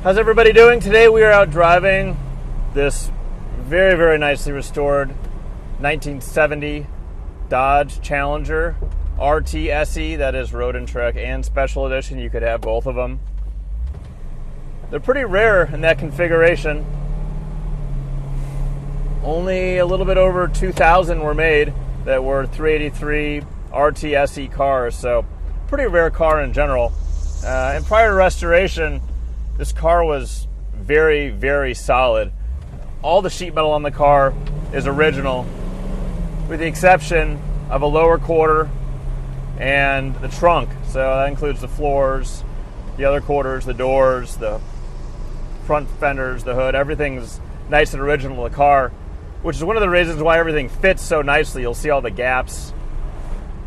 How's everybody doing? Today we are out driving this very, very nicely restored 1970 Dodge Challenger RTSE, that is Road and Trek and Special Edition. You could have both of them. They're pretty rare in that configuration. Only a little bit over 2,000 were made that were 383 RTSE cars, so pretty rare car in general. And prior to restoration, this car was very, very solid. All the sheet metal on the car is original, with the exception of a lower quarter and the trunk. So that includes the floors, the other quarters, the doors, the front fenders, the hood. Everything's nice and original in the car, which is one of the reasons why everything fits so nicely. You'll see all the gaps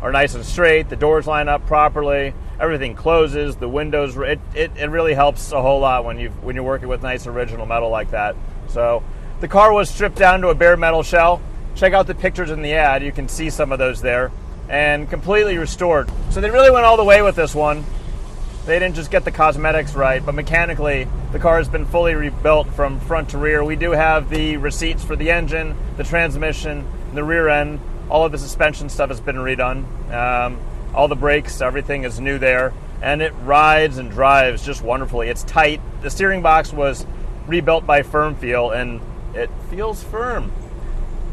are nice and straight. The doors line up properly. Everything closes. The windows. It really helps a whole lot when you're working with nice original metal like that. So the car was stripped down to a bare metal shell. Check out the pictures in the ad. You can see some of those there, and completely restored. So they really went all the way with this one. They didn't just get the cosmetics right, but mechanically the car has been fully rebuilt from front to rear. We do have the receipts for the engine, the transmission, the rear end. All of the suspension stuff has been redone. All the brakes, everything is new there, and it rides and drives just wonderfully. It's tight. The steering box was rebuilt by Firm Feel, and it feels firm.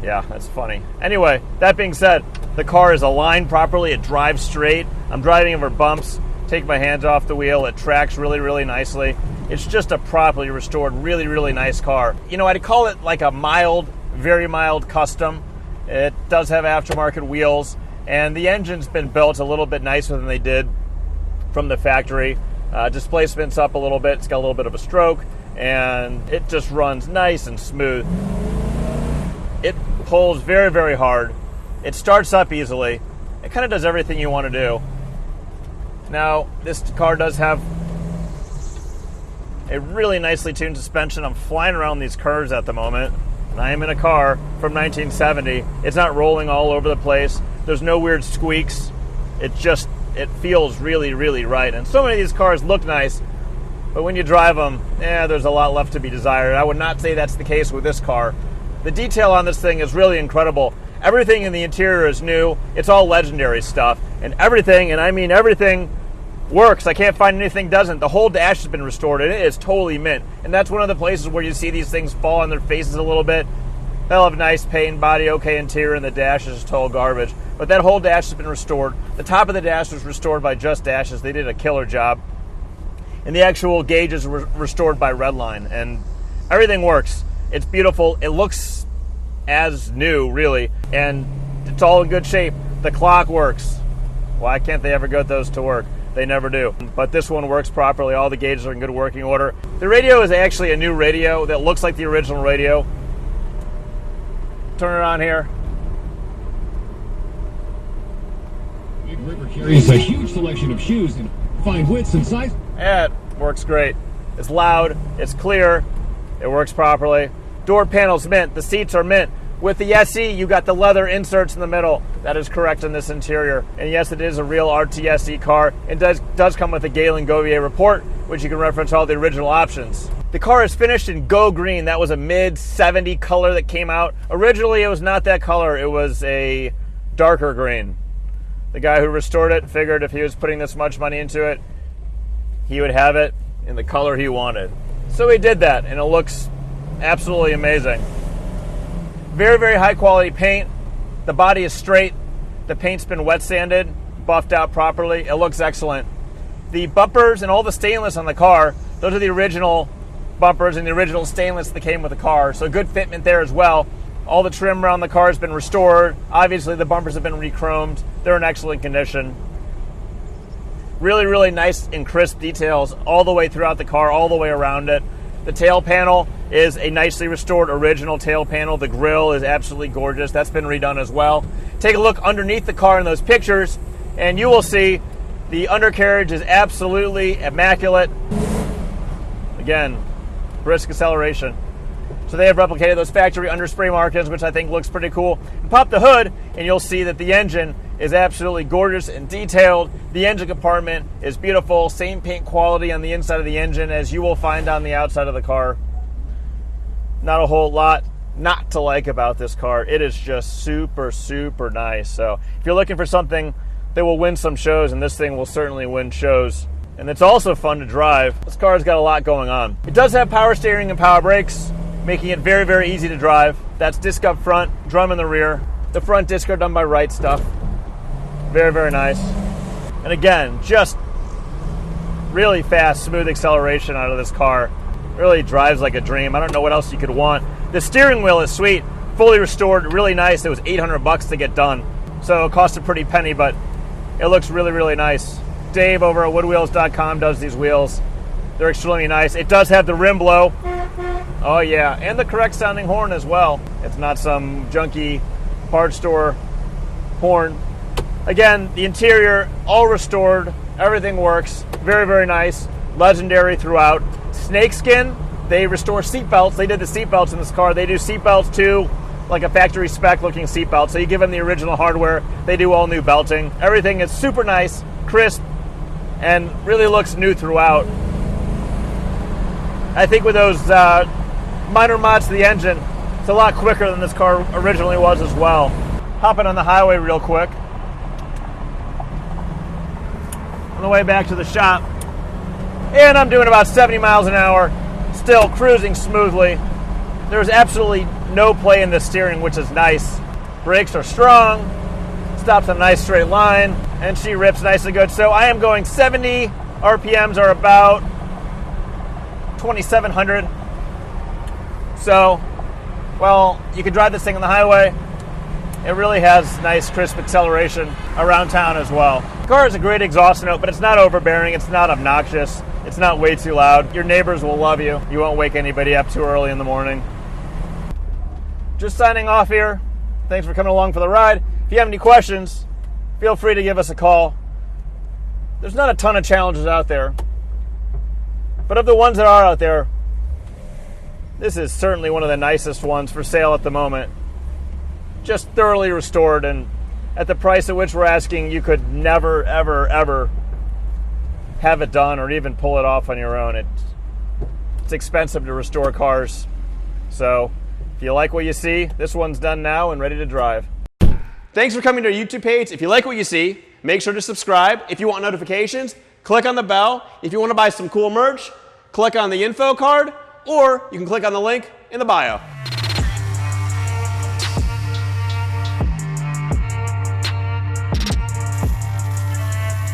Yeah, that's funny. Anyway, that being said, the car is aligned properly. It drives straight. I'm driving over bumps. Take my hands off the wheel. It tracks really, really nicely. It's just a properly restored, really, really nice car. You know, I'd call it like a mild, very mild custom. It does have aftermarket wheels, and the engine's been built a little bit nicer than they did from the factory. Displacement's up a little bit. It's got a little bit of a stroke, and it just runs nice and smooth. It pulls very, very hard. It starts up easily. It kind of does everything you want to do. Now, this car does have a really nicely tuned suspension. I'm flying around these curves at the moment, and I am in a car from 1970. It's not rolling all over the place. There's no weird squeaks. It feels really, really right. And so many of these cars look nice, but when you drive them, there's a lot left to be desired. I would not say that's the case with this car. The detail on this thing is really incredible. Everything in the interior is new. It's all legendary stuff. And everything, and I mean everything, works. I can't find anything doesn't. The whole dash has been restored, and it is totally mint. And that's one of the places where you see these things fall on their faces a little bit. They'll have nice paint, body, okay interior, and the dash is total garbage. But that whole dash has been restored. The top of the dash was restored by Just Dashes. They did a killer job. And the actual gauges were restored by Redline. And everything works. It's beautiful. It looks as new, really. And it's all in good shape. The clock works. Why can't they ever get those to work? They never do. But this one works properly. All the gauges are in good working order. The radio is actually a new radio that looks like the original radio. Turn it on here. Big River carries a huge selection of shoes in fine widths and sizes. It works great. It's loud. It's clear. It works properly. Door panels mint. The seats are mint. With the SE, you got the leather inserts in the middle. That is correct in this interior. And yes, it is a real RTSE car. It does come with a Galen Govier report, which you can reference all the original options. The car is finished in Go Green. That was a mid-70 color that came out. Originally, it was not that color. It was a darker green. The guy who restored it figured if he was putting this much money into it, he would have it in the color he wanted. So he did that, and it looks absolutely amazing. Very, very high quality paint. The body is straight. The paint's been wet sanded, buffed out properly. It looks excellent. The bumpers and all the stainless on the car, those are the original bumpers and the original stainless that came with the car. So good fitment there as well. All the trim around the car has been restored. Obviously the bumpers have been re-chromed. They're in excellent condition. Really, really nice and crisp details all the way throughout the car, all the way around it. The tail panel is a nicely restored original tail panel. The grille is absolutely gorgeous. That's been redone as well. Take a look underneath the car in those pictures, and you will see the undercarriage is absolutely immaculate. Again, brisk acceleration. So they have replicated those factory underspray markings, which I think looks pretty cool. Pop the hood and you'll see that the engine is absolutely gorgeous and detailed. The engine compartment is beautiful. Same paint quality on the inside of the engine as you will find on the outside of the car. Not a whole lot not to like about this car. It is just super, super nice. So if you're looking for something that will win some shows, and this thing will certainly win shows, and it's also fun to drive, this car's got a lot going on. It does have power steering and power brakes, making it very, very easy to drive. That's disc up front, drum in the rear. The front disc are done by Wright stuff. Very, very nice. And again, just really fast, smooth acceleration out of this car. Really drives like a dream. I don't know what else you could want. The steering wheel is sweet, fully restored, really nice. It was $800 to get done, so it cost a pretty penny, but it looks really, really nice. Dave over at woodwheels.com does these wheels. They're extremely nice. It does have the rim blow. Oh yeah, and the correct sounding horn as well. It's not some junky parts store horn. Again, the interior, all restored. Everything works. Very, very nice. Legendary throughout. Snakeskin, they restore seat belts. They did the seat belts in this car. They do seat belts too, like a factory spec looking seat belt. So you give them the original hardware. They do all new belting. Everything is super nice, crisp, and really looks new throughout. I think with those minor mods to the engine, it's a lot quicker than this car originally was as well. Hopping on the highway real quick. On the way back to the shop. And I'm doing about 70 miles an hour, still cruising smoothly. There's absolutely no play in the steering, which is nice. Brakes are strong, stops on a nice straight line, and she rips nice and good. So I am going 70, RPMs are about 2,700. So, well, you can drive this thing on the highway. It really has nice, crisp acceleration around town as well. The car has a great exhaust note, but it's not overbearing, it's not obnoxious. It's not way too loud. Your neighbors will love you. You won't wake anybody up too early in the morning. Just signing off here. Thanks for coming along for the ride. If you have any questions, feel free to give us a call. There's not a ton of challenges out there. But of the ones that are out there, this is certainly one of the nicest ones for sale at the moment. Just thoroughly restored, and at the price at which we're asking, you could never, ever, ever have it done or even pull it off on your own. It's expensive to restore cars. So if you like what you see, this one's done now and ready to drive. Thanks for coming to our YouTube page. If you like what you see, make sure to subscribe. If you want notifications, click on the bell. If you want to buy some cool merch, click on the info card, or you can click on the link in the bio.